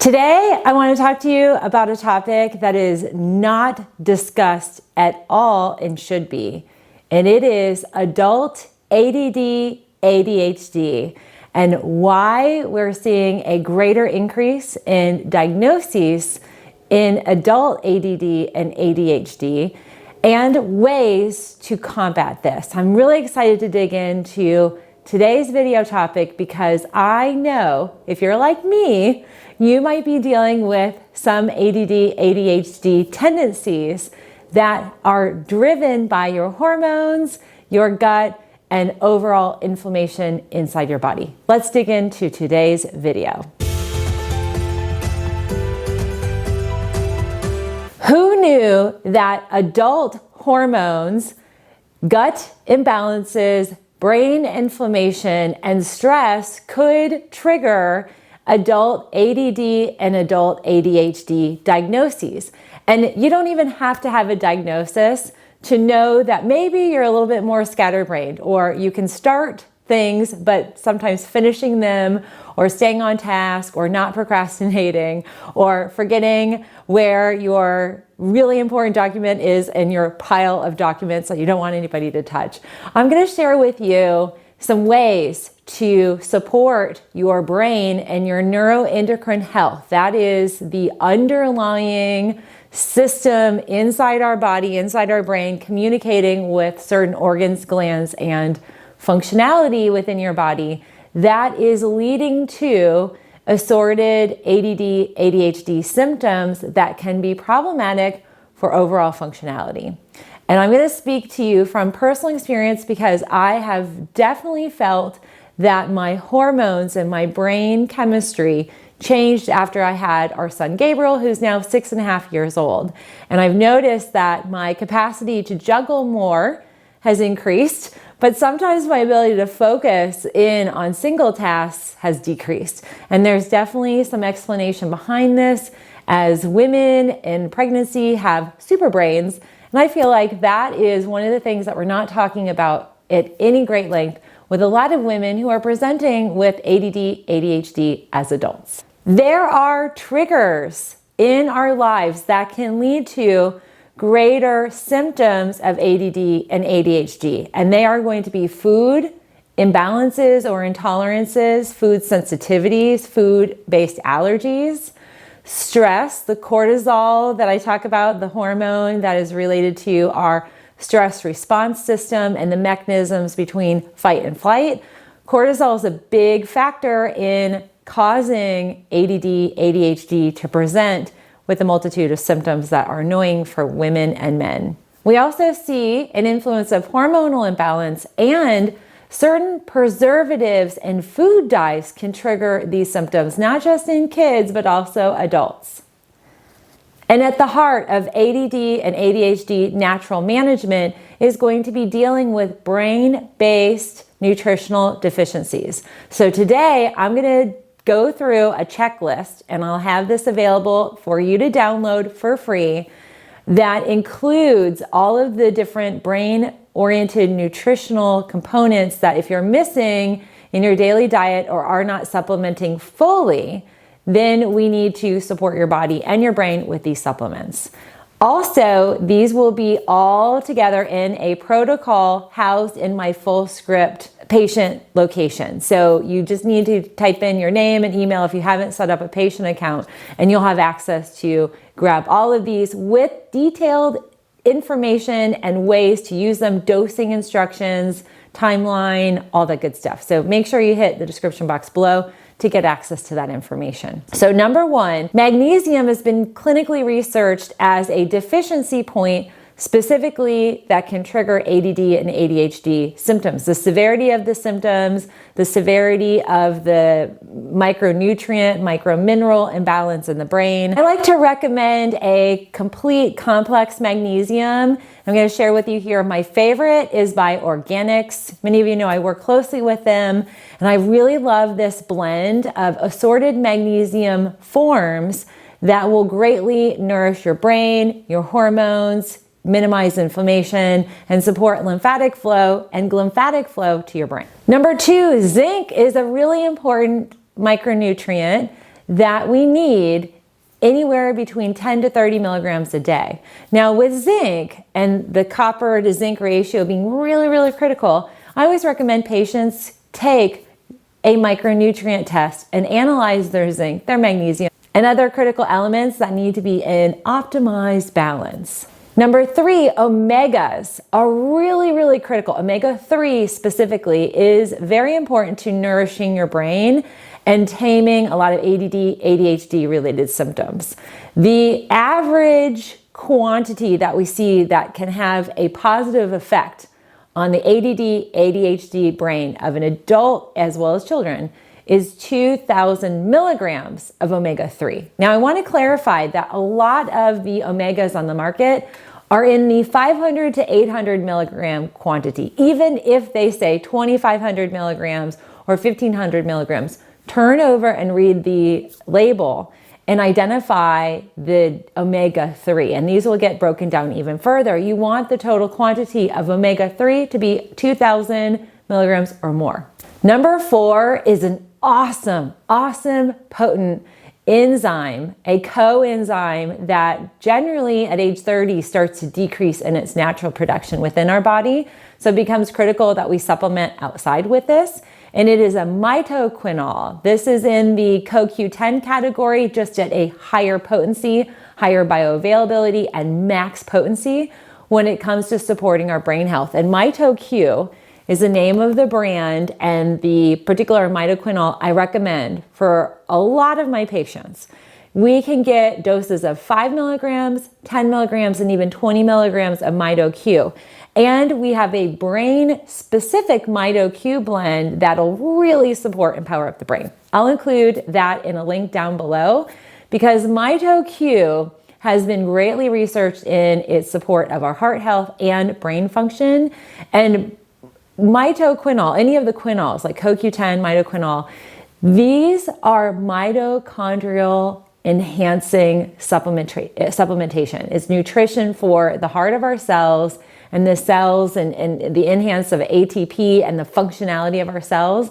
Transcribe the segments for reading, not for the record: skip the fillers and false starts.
Today, I want to talk to you about a topic that is not discussed at all and should be, and it is adult ADD, ADHD, and why we're seeing a greater increase in diagnoses in adult ADD and ADHD, and ways to combat this. I'm really excited to dig into today's video topic because I know if you're like me, you might be dealing with some ADD, ADHD tendencies that are driven by your hormones, your gut, and overall inflammation inside your body. Let's dig into today's video. Who knew that adult hormones, gut imbalances, brain inflammation, and stress could trigger adult ADD and adult ADHD diagnoses? And you don't even have to have a diagnosis to know that maybe you're a little bit more scatterbrained, or you can start things, but sometimes finishing them or staying on task or not procrastinating or forgetting where your really important document is in your pile of documents that you don't want anybody to touch. I'm going to share with you some ways to support your brain and your neuroendocrine health. That is the underlying system inside our body, inside our brain, communicating with certain organs, glands, and functionality within your body that is leading to assorted ADD, ADHD symptoms that can be problematic for overall functionality. And I'm going to speak to you from personal experience because I have definitely felt that my hormones and my brain chemistry changed after I had our son Gabriel, who's now 6.5 years old. And I've noticed that my capacity to juggle more has increased, but sometimes my ability to focus in on single tasks has decreased. And there's definitely some explanation behind this, as women in pregnancy have super brains. And I feel like that is one of the things that we're not talking about at any great length with a lot of women who are presenting with ADD, ADHD as adults. There are triggers in our lives that can lead to greater symptoms of ADD and ADHD, and they are going to be food imbalances or intolerances, food sensitivities, food-based allergies, stress, the cortisol that I talk about, the hormone that is related to our stress response system and the mechanisms between fight and flight. Cortisol is a big factor in causing ADD, ADHD to present with a multitude of symptoms that are annoying for women and men. We also see an influence of hormonal imbalance, and certain preservatives and food dyes can trigger these symptoms, not just in kids, but also adults. And at the heart of ADD and ADHD natural management is going to be dealing with brain-based nutritional deficiencies. So today I'm going to go through a checklist, and I'll have this available for you to download for free, that includes all of the different brain-oriented nutritional components that if you're missing in your daily diet or are not supplementing fully, then we need to support your body and your brain with these supplements. Also, these will be all together in a protocol housed in my full script patient location. So you just need to type in your name and email if you haven't set up a patient account, and you'll have access to grab all of these with detailed information and ways to use them, dosing instructions, timeline, all that good stuff. So make sure you hit the description box below to get access to that information. So number one, magnesium has been clinically researched as a deficiency point specifically that can trigger ADD and ADHD symptoms. The severity of the symptoms, the severity of the micronutrient, micromineral imbalance in the brain. I like to recommend a complete complex magnesium. I'm going to share with you here. My favorite is by Organics. Many of you know I work closely with them, and I really love this blend of assorted magnesium forms that will greatly nourish your brain, your hormones, minimize inflammation, and support lymphatic flow and glymphatic flow to your brain. Number two, zinc is a really important micronutrient that we need anywhere between 10 to 30 milligrams a day. Now with zinc and the copper to zinc ratio being really, really critical, I always recommend patients take a micronutrient test and analyze their zinc, their magnesium, and other critical elements that need to be in optimized balance. Number 3, omegas are really, really critical. Omega-3 specifically is very important to nourishing your brain and taming a lot of ADD, ADHD related symptoms. The average quantity that we see that can have a positive effect on the ADD, ADHD brain of an adult as well as children is 2,000 milligrams of omega-3. Now I want to clarify that a lot of the omegas on the market are in the 500 to 800 milligram quantity. Even if they say 2,500 milligrams or 1,500 milligrams, turn over and read the label and identify the omega-3. And these will get broken down even further. You want the total quantity of omega-3 to be 2,000 milligrams or more. Number 4 is an awesome, potent enzyme, a coenzyme that generally at age 30 starts to decrease in its natural production within our body. So it becomes critical that we supplement outside with this. And it is a Midoquinol. This is in the CoQ10 category, just at a higher potency, higher bioavailability, and max potency when it comes to supporting our brain health. And MitoQ is the name of the brand, and the particular Midoquinol I recommend for a lot of my patients. We can get doses of 5 milligrams, 10 milligrams, and even 20 milligrams of MitoQ. And we have a brain-specific MitoQ blend that'll really support and power up the brain. I'll include that in a link down below because MitoQ has been greatly researched in its support of our heart health and brain function. And Mitoquinol, any of the quinols like CoQ10, Midoquinol, these are mitochondrial enhancing supplementation. It's nutrition for the heart of our cells and the cells and the enhance of ATP and the functionality of our cells.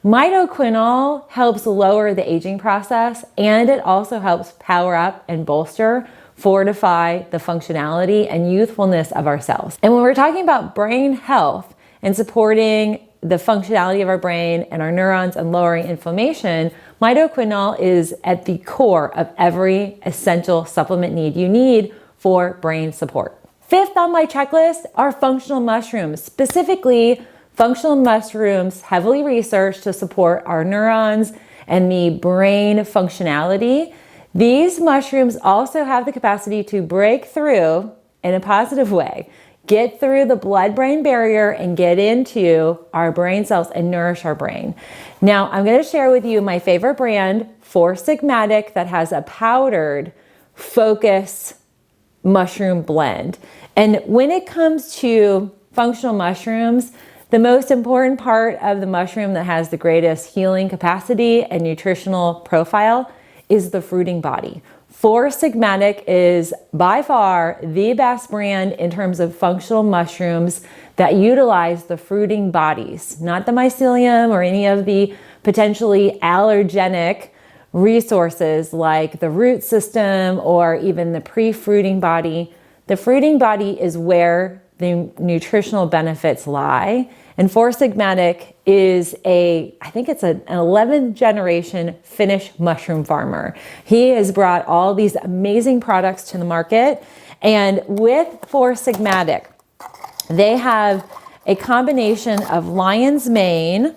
Midoquinol helps lower the aging process, and it also helps power up and bolster, fortify the functionality and youthfulness of our cells. And when we're talking about brain health and supporting the functionality of our brain and our neurons and lowering inflammation, Midoquinol is at the core of every essential supplement you need for brain support. 5th on my checklist are functional mushrooms, specifically functional mushrooms heavily researched to support our neurons and the brain functionality. These mushrooms also have the capacity to break through in a positive way, get through the blood-brain barrier and get into our brain cells and nourish our brain. Now, I'm going to share with you my favorite brand, Four Sigmatic, that has a powdered focus mushroom blend. And when it comes to functional mushrooms, the most important part of the mushroom that has the greatest healing capacity and nutritional profile is the fruiting body. Four Sigmatic is by far the best brand in terms of functional mushrooms that utilize the fruiting bodies, not the mycelium or any of the potentially allergenic resources like the root system or even the pre-fruiting body. The fruiting body is where the nutritional benefits lie. And Four Sigmatic is I think it's an 11th generation Finnish mushroom farmer. He has brought all these amazing products to the market. And with Four Sigmatic, they have a combination of lion's mane,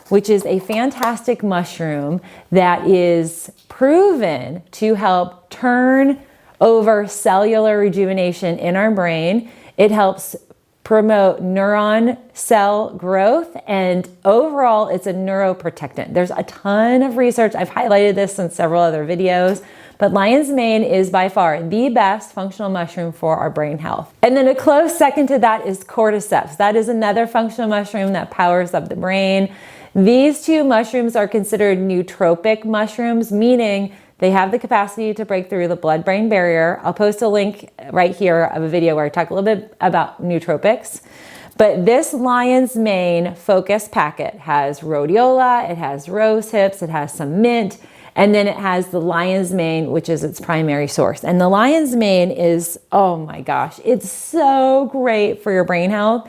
which is a fantastic mushroom that is proven to help turn over cellular rejuvenation in our brain. It helps promote neuron cell growth, and overall it's a neuroprotectant. There's a ton of research. I've highlighted this in several other videos, but lion's mane is by far the best functional mushroom for our brain health. And then a close second to that is cordyceps. That is another functional mushroom that powers up the brain. These two mushrooms are considered nootropic mushrooms, meaning they have the capacity to break through the blood-brain barrier. I'll post a link right here of a video where I talk a little bit about nootropics. But this lion's mane focus packet has rhodiola, it has rose hips, it has some mint, And then it has the lion's mane, which is its primary source. And the lion's mane is, oh my gosh, it's so great for your brain health.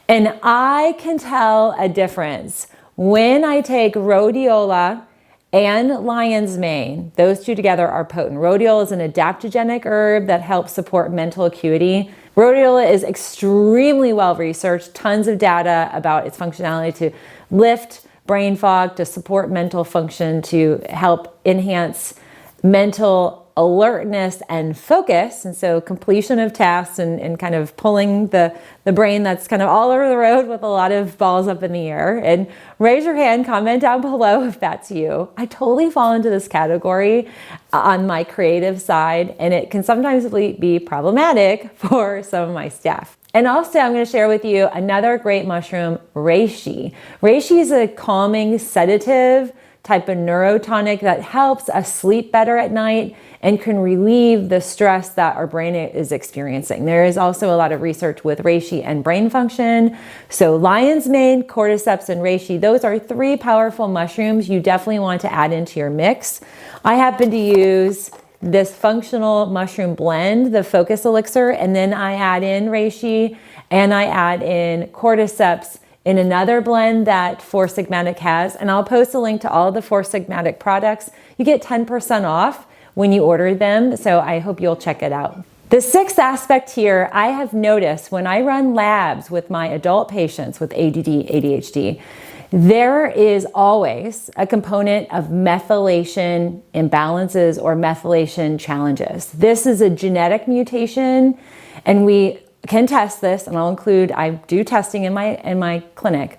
And I can tell a difference when I take rhodiola and lion's mane. Those two together are potent. Rhodiola is an adaptogenic herb that helps support mental acuity. Rhodiola is extremely well researched, tons of data about its functionality to lift brain fog, to support mental function, to help enhance mental alertness and focus. And so completion of tasks and kind of pulling the brain that's kind of all over the road with a lot of balls up in the air. And raise your hand, comment down below if that's you. I totally fall into this category on my creative side, and it can sometimes be problematic for some of my staff. And also I'm going to share with you another great mushroom, Reishi. Reishi is a calming sedative type of neurotonic that helps us sleep better at night and can relieve the stress that our brain is experiencing. There is also a lot of research with reishi and brain function. So lion's mane, cordyceps, and reishi, those are 3 powerful mushrooms you definitely want to add into your mix. I happen to use this functional mushroom blend, the focus elixir, and then I add in reishi and I add in cordyceps in another blend that Four Sigmatic has. And I'll post a link to all of the Four Sigmatic products. You get 10% off when you order them, so I hope you'll check it out. The 6th aspect here, I have noticed when I run labs with my adult patients with ADD, ADHD, there is always a component of methylation imbalances or methylation challenges. This is a genetic mutation, and we can test this, and I do testing in my clinic.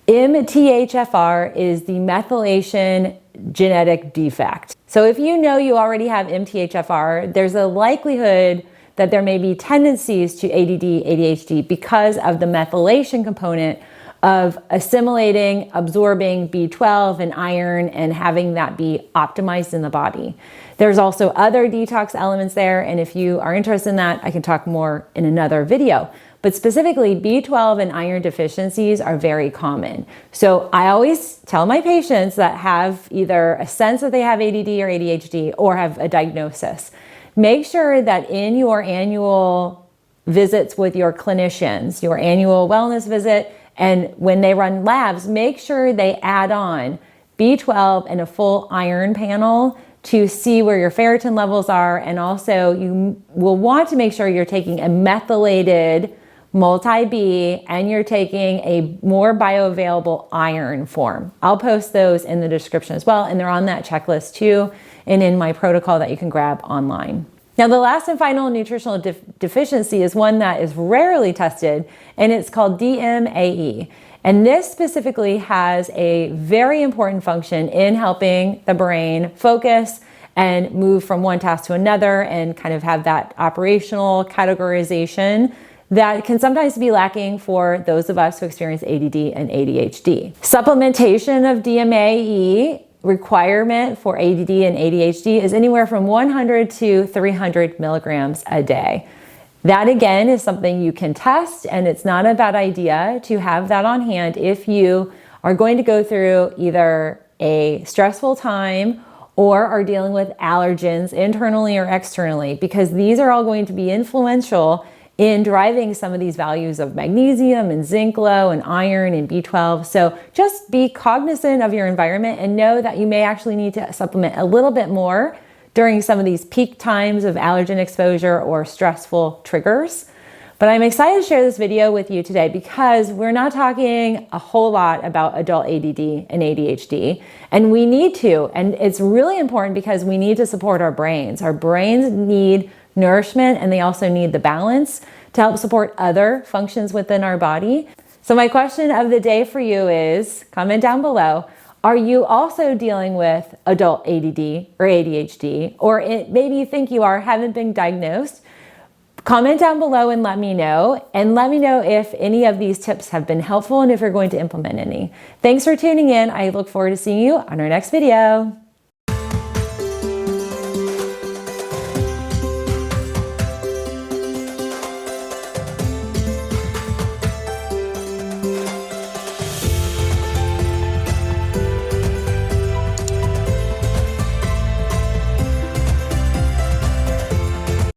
MTHFR is the methylation genetic defect. So if you know you already have MTHFR, there's a likelihood that there may be tendencies to ADD, ADHD because of the methylation component of assimilating, absorbing B12 and iron and having that be optimized in the body. There's also other detox elements there, and if you are interested in that, I can talk more in another video. But specifically, B12 and iron deficiencies are very common. So I always tell my patients that have either a sense that they have ADD or ADHD or have a diagnosis, make sure that in your annual visits with your clinicians, your annual wellness visit, and when they run labs, make sure they add on B12 and a full iron panel to see where your ferritin levels are. And also you will want to make sure you're taking a methylated multi-B and you're taking a more bioavailable iron form. I'll post those in the description as well, and they're on that checklist too and in my protocol that you can grab online. Now, the last and final nutritional deficiency is one that is rarely tested, and it's called DMAE. And this specifically has a very important function in helping the brain focus and move from one task to another and kind of have that operational categorization that can sometimes be lacking for those of us who experience ADD and ADHD. Supplementation of DMAE requirement for ADD and ADHD is anywhere from 100 to 300 milligrams a day. That again is something you can test, and it's not a bad idea to have that on hand if you are going to go through either a stressful time or are dealing with allergens internally or externally, because these are all going to be influential in driving some of these values of magnesium and zinc low and iron and B12. So just be cognizant of your environment and know that you may actually need to supplement a little bit more during some of these peak times of allergen exposure or stressful triggers. But I'm excited to share this video with you today because we're not talking a whole lot about adult ADD and ADHD, and we need to. And it's really important because we need to support our brains. Our brains need nourishment, and they also need the balance to help support other functions within our body. So my question of the day for you is, comment down below, are you also dealing with adult ADD or ADHD? Or maybe you think you are, haven't been diagnosed? Comment down below and let me know. And let me know if any of these tips have been helpful and if you're going to implement any. Thanks for tuning in. I look forward to seeing you on our next video.